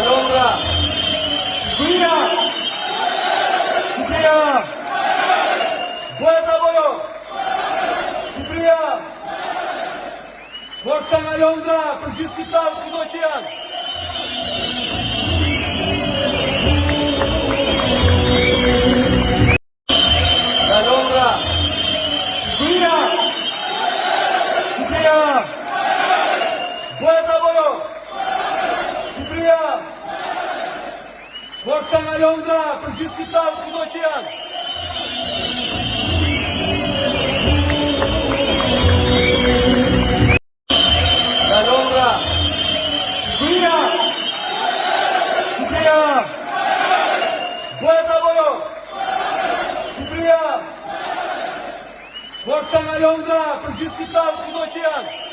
Londra, Shqipëria, bëhet apo jo? Shqipëria, forca nga Londra për gjithë shqiptarët kudo që janë. Nga Londra, Shqipëria, bëhet apo jo? Shqipëria, forca nga Londra për gjithë shqiptarët kudo që janë. Nga Londra, Shqipëria, bëhet apo jo? Shqipëria, forca nga Londra për gjithë shqiptarët kudo që janë.